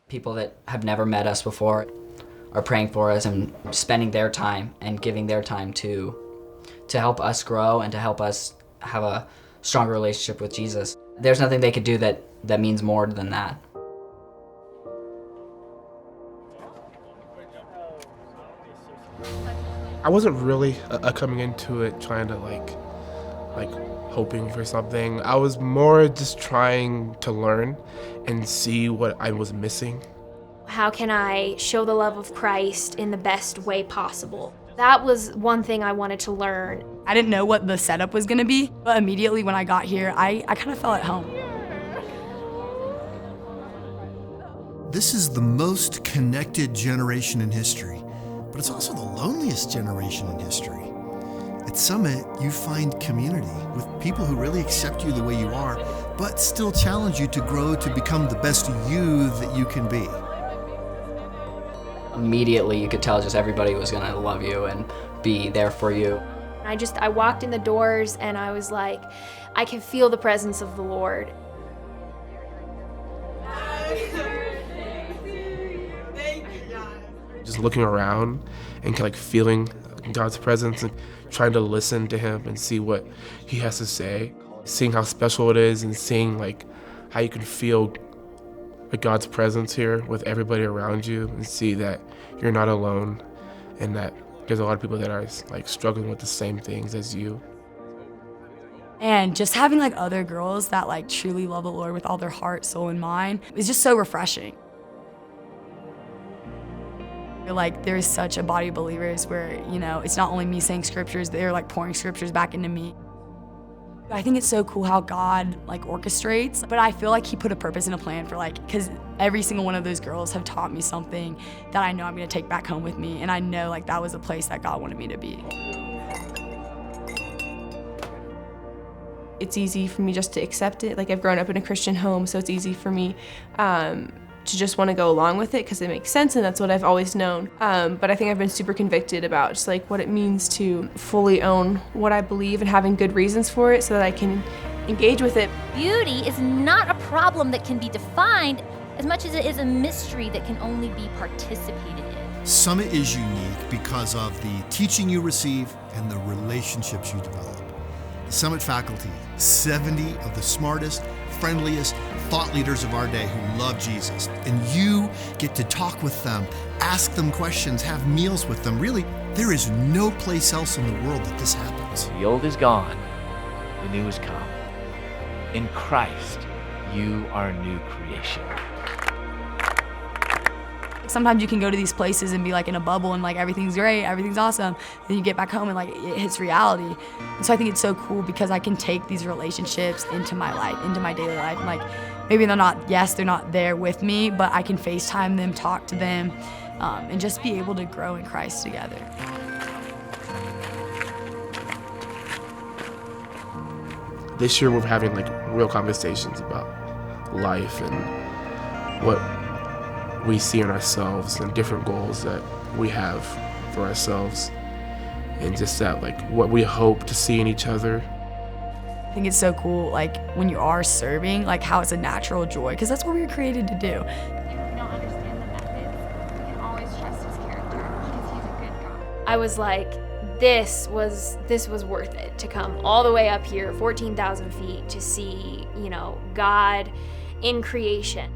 People that have never met us before are praying for us and spending their time and giving their time to help us grow and to help us have a stronger relationship with Jesus. There's nothing they could do that means more than that. I wasn't really coming into it trying to like hoping for something. I was more just trying to learn and see what I was missing. How can I show the love of Christ in the best way possible? That was one thing I wanted to learn. I didn't know what the setup was gonna be, but immediately when I got here, I kind of felt at home. This is the most connected generation in history, but it's also the loneliest generation in history. At Summit, you find community with people who really accept you the way you are, but still challenge you to grow to become the best you that you can be. Immediately you could tell just everybody was gonna love you and be there for you. I walked in the doors and I was like, I can feel the presence of the Lord. Just looking around and like feeling God's presence and trying to listen to him and see what he has to say, seeing how special it is and seeing like how you can feel like God's presence here with everybody around you and see that you're not alone and that there's a lot of people that are like struggling with the same things as you. And just having like other girls that like truly love the Lord with all their heart, soul, and mind is just so refreshing. Like there's such a body of believers where, you know, it's not only me saying scriptures, they're like pouring scriptures back into me. I think it's so cool how God like orchestrates, but I feel like he put a purpose and a plan for because every single one of those girls have taught me something that I know I'm gonna take back home with me, and I know like that was a place that God wanted me to be. It's easy for me just to accept it. Like I've grown up in a Christian home, so it's easy for me to just want to go along with it because it makes sense and that's what I've always known. But I think I've been super convicted about just like what it means to fully own what I believe and having good reasons for it so that I can engage with it. Beauty is not a problem that can be defined as much as it is a mystery that can only be participated in. Summit is unique because of the teaching you receive and the relationships you develop. The Summit faculty, 70 of the smartest, friendliest thought leaders of our day who love Jesus. And you get to talk with them, ask them questions, have meals with them. Really, there is no place else in the world that this happens. The old is gone, the new has come. In Christ, you are a new creation. Sometimes you can go to these places and be like in a bubble and like everything's great, everything's awesome. Then you get back home and like it hits reality. And so I think it's so cool because I can take these relationships into my life, into my daily life. And like maybe they're not there with me, but I can FaceTime them, talk to them, and just be able to grow in Christ together. This year we're having like real conversations about life and what we see in ourselves and different goals that we have for ourselves and just that like what we hope to see in each other. I think it's so cool like when you are serving, like how it's a natural joy because that's what we were created to do. If you don't understand the methods, you can always trust his character because he's a good God. I was like, this was worth it to come all the way up here, 14,000 feet to see, God in creation.